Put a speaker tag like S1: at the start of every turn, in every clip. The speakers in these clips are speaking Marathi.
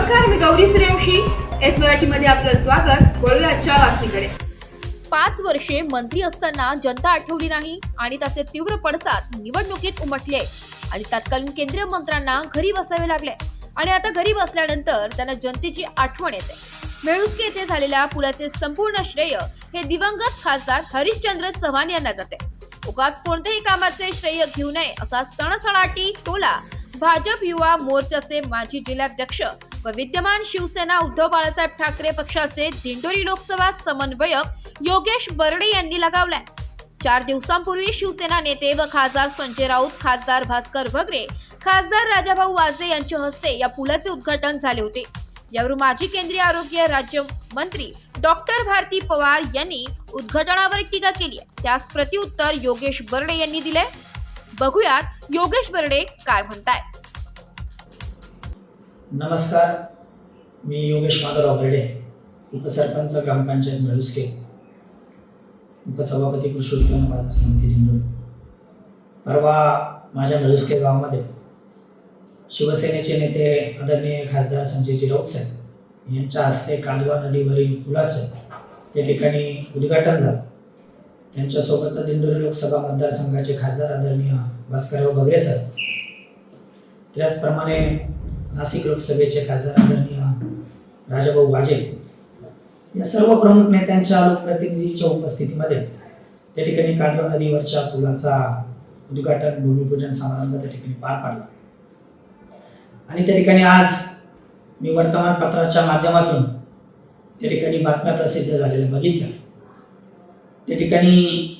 S1: नमस्कार, मी गौरी सूर्यवंशी. एस मराठीमध्ये आपलं स्वागत. वळूया आजच्या बातमीकडे.
S2: 5 वर्षे मंत्री असताना जनता आठवली नाही आणि त्याचे तीव्र पडसाद निवडणुकीत उमटले आणि तत्कालीन केंद्रीय मंत्र्यांना घरी बसावे लागले आणि आता घरी बसल्यानंतर त्यांना जनतेची आठवण येते. मेळुस्के येथे झालेल्या पुलाचे संपूर्ण श्रेय हे दिवंगत खासदार हरिश्चंद्र चव्हाण यांना जाते. उगाच कोणत्याही कामाचे श्रेय घेऊ नये असा सणसणाटी टोला भाजप युवा मोर्चाचे माजी जिल्हाध्यक्ष व विद्यमान शिवसेना उद्धव बाळासाहेब ठाकरे पक्षाचे दिंडोरी लोकसभा समन्वयक योगेश बर्डे यांनी लगावलाय. 4 दिवसांपूर्वी शिवसेना नेते व खासदार संजय राऊत, खासदार भास्कर भगरे, खासदार राजाभाऊ वाजे यांच्या हस्ते या पुलाचे उद्घाटन झाले होते. यावर माजी केंद्रीय आरोग्य राज्यमंत्री डॉक्टर भारती पवार यांनी उद्घाटनावर टीका केली आहे. त्यास प्रत्युत्तर योगेश बर्डे यांनी दिले. बघूयात योगेश बर्डे काय म्हणताय.
S3: नमस्कार, मी योगेश माधवराव बर्डे, उपसरपंच ग्रामपंचायत मेळुस्के, उपसभापती कृषी उत्पन्न बाजार समिती दिंडोरी. परवा माझ्या मेळुस्के गावामध्ये शिवसेनेचे नेते आदरणीय खासदार संजय राऊत साहेब यांच्या हस्ते कालवा नदीवरील पुलाचं त्या ठिकाणी उद्घाटन झालं. त्यांच्यासोबतचा दिंडोरी लोकसभा मतदारसंघाचे खासदार आदरणीय भास्करराव भगरे सर, त्याचप्रमाणे नाशिक लोकसभेचे खासदार आदरणीय राजाभाऊ वाजे या सर्व प्रमुख नेत्यांच्या लोकप्रतिनिधींच्या उपस्थितीमध्ये त्या ठिकाणी कालवा नदीवरच्या पुलाचा उद्घाटन भूमिपूजन समारंभ त्या ठिकाणी पार पडला. आणि त्या ठिकाणी आज मी वर्तमानपत्राच्या माध्यमातून त्या ठिकाणी बातम्या प्रसिद्ध झालेल्या बघितल्या. त्या ठिकाणी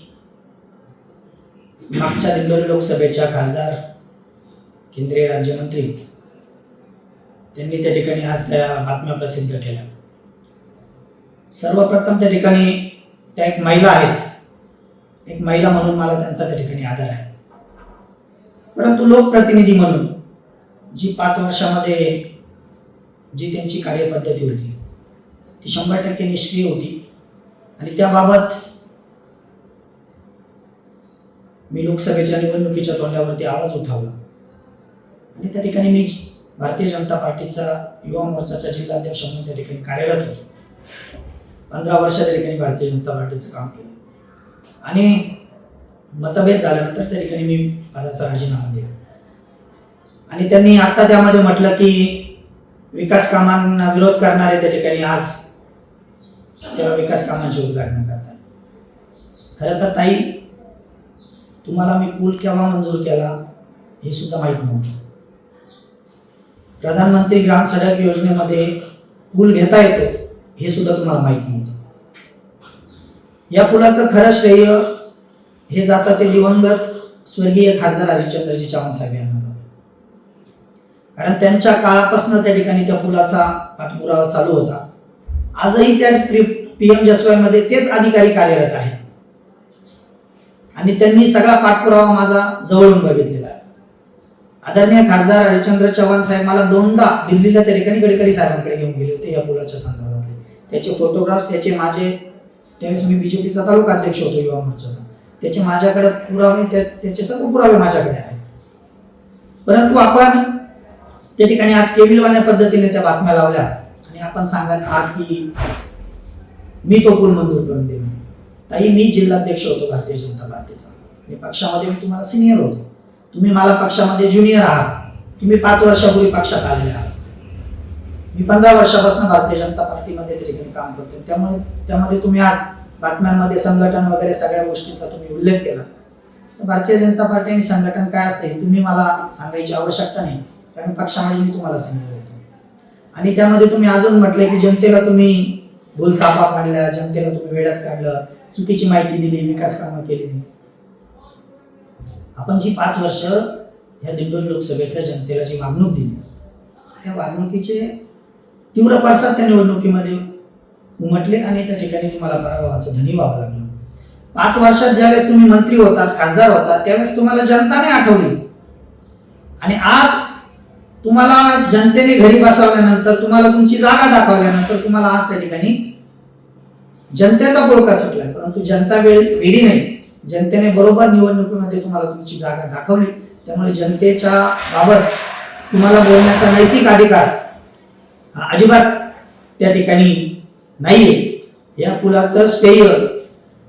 S3: मागच्या दिंडोरी लोकसभेच्या खासदार केंद्रीय राज्यमंत्री त्यांनी त्या ठिकाणी आज त्या बातम्या प्रसिद्ध केल्या. सर्वप्रथम त्या ठिकाणी त्या एक महिला आहेत. एक महिला म्हणून मला त्यांचा त्या ठिकाणी आदर आहे, परंतु लोकप्रतिनिधी म्हणून जी 5 वर्षामध्ये जी त्यांची कार्यपद्धती होती ती 100% निष्क्रिय होती. आणि त्याबाबत मी लोकसभेच्या निवडणुकीच्या तोंडावरती आवाज उठवला आणि त्या ठिकाणी मी भारतीय जनता पार्टीचा युवा मोर्चाचा जिल्हाध्यक्ष म्हणून त्या ठिकाणी कार्यरत होतो. 15 वर्ष त्या ठिकाणी भारतीय जनता पार्टीचं काम केलं आणि मतभेद झाल्यानंतर त्या ठिकाणी मी पदाचा राजीनामा दिला. आणि त्यांनी आत्ता त्यामध्ये म्हटलं की विकास कामांना विरोध करणारे त्या ठिकाणी आज त्या विकास कामांची उद्घाटन करतात. खरं तर ताई, तुम्हाला मी पूल केव्हा मंजूर केला हे सुद्धा माहीत नव्हतं. प्रधानमंत्री ग्राम सडक योजनेमध्ये पूल घेता येतो हे सुद्धा तुम्हाला माहीत नव्हतं. या पुलाचं खरं श्रेय हे जातं ते दिवंगत स्वर्गीय खासदार हरिश्चंद्रजी चव्हाण साहेब यांना जातं. कारण त्यांच्या काळापासून त्या ठिकाणी त्या पुलाचा पाठपुरावा चालू होता. आजही त्या PM-JSY मध्ये तेच अधिकारी कार्यरत आहेत आणि त्यांनी सगळा पाठपुरावा माझा जवळून बघितलेला आहे. आदरणीय खासदार हरिश्चंद्र चव्हाण साहेब मला 2दा दिल्लीला त्या ठिकाणी गडकरी साहेबांकडे घेऊन गेले होते या पुलाच्या संदर्भातले. त्याचे फोटोग्राफ्स, त्याचे माझे, त्यावेळेस मी BJPचा तालुका अध्यक्ष होतो युवा मोर्चाचा, त्याचे माझ्याकडे पुरावे, त्याचे सर्व पुरावे माझ्याकडे आहेत. परंतु आपण त्या ठिकाणी आज केविलवाण्या पद्धतीने त्या बातम्या लावल्या आणि आपण सांगत आहात की मी तो पूल मंजूर करून दिला. ताई, मी जिल्हाध्यक्ष होतो भारतीय जनता पार्टीचा आणि पक्षामध्ये मी तुम्हाला सिनियर होतो. तुम्ही मला पक्षामध्ये ज्युनियर आहात. तुम्ही 5 वर्षापूर्वी पक्षात आलेले आहात. मी 15 वर्षापासून भारतीय जनता पार्टीमध्ये त्या ठिकाणी काम करतो. त्यामुळे त्यामध्ये तुम्ही आज बातम्यांमध्ये संघटन वगैरे सगळ्या गोष्टींचा तुम्ही उल्लेख केला. तर भारतीय जनता पार्टी आणि संघटन काय असते तुम्ही मला सांगायची आवश्यकता नाही, कारण पक्षामध्ये मी तुम्हाला सिनियर होतो. आणि त्यामध्ये तुम्ही अजून म्हटले की जनतेला तुम्ही भूलथापा पाडल्या, जनतेला तुम्ही वेड्यात काढलं, चुकीची माहिती दिली, विकास कामं केली नाही. आपण जी 5 वर्ष ह्या दिंडोरी लोकसभेतल्या जनतेला जी वागणूक दिली त्या वागणुकीचे तीव्र पडसाद त्या निवडणुकीमध्ये उमटले आणि त्या ठिकाणी तुम्हाला पराभवाचं धनी व्हावं लागलं. 5 वर्षात ज्यावेळेस तुम्ही मंत्री होतात, खासदार होतात, त्यावेळेस तुम्हाला जनताने आठवली आणि आज तुम्हाला जनतेने घरी बसवल्यानंतर, तुम्हाला तुमची जागा दाखवल्यानंतर तुम्हाला आज त्या ठिकाणी जनतेचा पोळका सुटलाय. परंतु जनता वेडी नाही. जनतेने बरोबर निवडणुकीमध्ये तुम्हाला तुमची जागा दाखवली. त्यामुळे जनतेच्या बाबत तुम्हाला बोलण्याचा नैतिक अधिकार अजिबात त्या ठिकाणी नाहीये. या पुलाचं श्रेय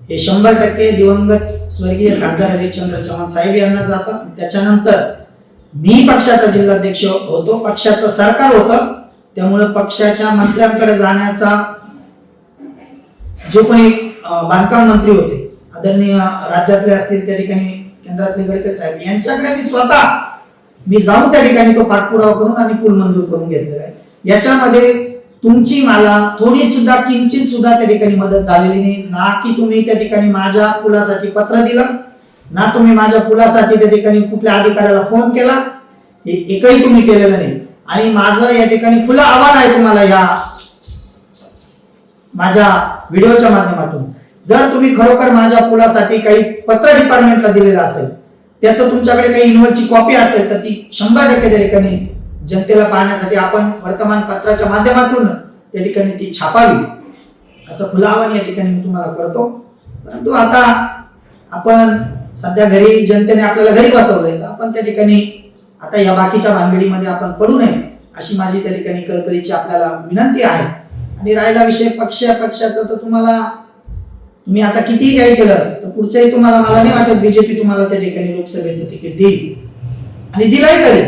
S3: हे 100% दिवंगत स्वर्गीय खासदार हरिश्चंद्र चव्हाण साहेब यांना जातं. त्याच्यानंतर मी पक्षाचा जिल्हाध्यक्ष होतो, पक्षाचं सरकार होतं, त्यामुळे पक्षाच्या मंत्र्यांकडे जाण्याचा जो कोणी बांधकाम मंत्री होते आदरणीय राज्यातले असतील त्या ठिकाणी केंद्रातले गडकरी साहेब यांच्याकडे मी जाऊन त्या ठिकाणी तो पाठपुरावा करून आणि पूल मंजूर करून घेतलेला आहे. याच्यामध्ये तुमची मला थोडी सुद्धा किंचित सुद्धा त्या ठिकाणी मदत झालेली नाही. ना की तुम्ही त्या ठिकाणी माझ्या पुलासाठी पत्र दिलं, ना तुम्ही माझ्या पुलासाठी त्या ठिकाणी कुठल्या अधिकाऱ्याला फोन केला, हे एकही तुम्ही केलेलं नाही. आणि माझं या ठिकाणी खुलं आव्हान आहे तुम्हाला या माझ्या व्हिडिओच्या माध्यमातून, जर तुम्ही खरोखर माझ्या पुलासाठी काही पत्र डिपार्टमेंटला दिलेलं असेल, त्याचं तुमच्याकडे काही इन्व्हर्टची कॉपी असेल तर ती 100% त्या ठिकाणी जनतेला पाहण्यासाठी आपण वर्तमानपत्राच्या माध्यमातून त्या ठिकाणी ती छापावी, असं खुलं आवाहन या ठिकाणी मी तुम्हाला करतो. परंतु आता आपण सध्या घरी, जनतेने आपल्याला घरी बसवलंय, तर आपण त्या ठिकाणी आता या बाकीच्या भानगडीमध्ये आपण पडू नये अशी माझी त्या ठिकाणी कळकळीची आपल्याला विनंती आहे. आणि राहिला विषय पक्षाचा, तर तुम्ही आता कितीही काही केलं तर पुढच्याही तुम्हाला, मला नाही वाटत बीजेपी तुम्हाला त्या ठिकाणी लोकसभेचं तिकीट देईल, आणि दिलंही तरी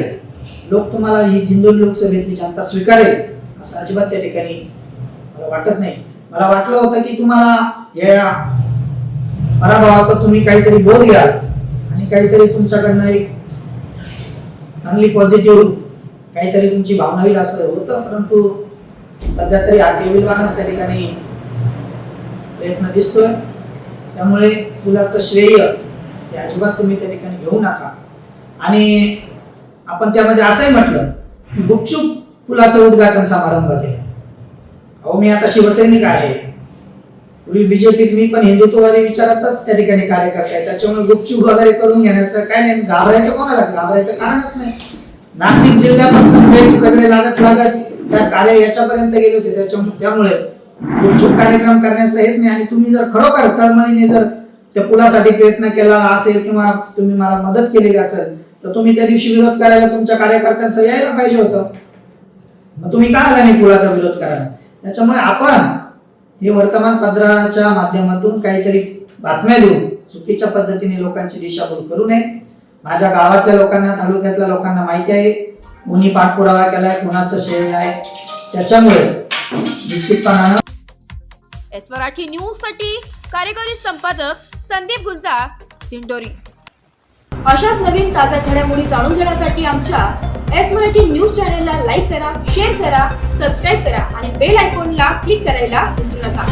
S3: लोक तुम्हाला ही जिंदूर लोकसभेतली जनता स्वीकारेल असं अजिबात त्या ठिकाणी मला वाटत नाही. मला वाटलं होतं की तुम्हाला या पराभवात तुम्ही काहीतरी बोध घ्याल आणि काहीतरी तुमच्याकडनं एक चांगली पॉझिटिव्ह काहीतरी तुमची भावना होईल असं होतं. परंतु सध्या तरी हा केविलवानाच त्या ठिकाणी प्रयत्न दिसतोय. त्यामुळे पुलाचं श्रेय ते अजिबात तुम्ही त्या ठिकाणी घेऊ नका. आणि आपण त्यामध्ये असंही म्हटलं की गुपचूप पुलाचं उद्घाटन समारंभ केला. अहो, मी आता शिवसैनिक आहे, पूर्वी बीजेपीत मी पण हिंदुत्ववादी विचाराचाच त्या ठिकाणी कार्यकर्ता आहे, त्याच्यामुळे गुपचूप वगैरे करून घेण्याचं काय नाही, घाबरायचं कोणाला, घाबरायचं कारणच नाही. नाशिक जिल्ह्यापासून सगळे लागत त्या याच्यापर्यंत गेले होते, त्यामुळे गुपचूप कार्यक्रम करण्याचं हेच नाही. आणि तुम्ही जर खरोखर तळमळीने जर त्या पुलासाठी प्रयत्न केला असेल किंवा तुम्ही मला मदत केलेली असेल तर तुम्ही त्या दिवशी विरोध करायला तुमच्या कार्यकर्त्यांचं यायला पाहिजे होतं. मग तुम्ही का आला नाही पुलाचा विरोध करायला? त्याच्यामुळे आपण हे वर्तमानपत्राच्या माध्यमातून काहीतरी बातम्या देऊन चुकीच्या पद्धतीने लोकांची दिशाभूल करू नये. माझ्या गावातल्या लोकांना, तालुक्यातल्या लोकांना माहिती आहे कोणी पाठपुरावा केलाय, कोणाचं श्रेय आहे. त्याच्यामुळे निश्चितपणानं
S2: एस मराठी न्यूज साठी कार्यकारी संपादक संदीप गुंजाळ, दिंडोरी.
S1: अशाच नवीन ताज्या घडामोडी जाणून घेण्यासाठी आमच्या एस मराठी न्यूज चॅनलला लाईक करा, शेअर करा, सबस्क्राईब करा आणि बेल आयकॉनला क्लिक करायला विसरू नका.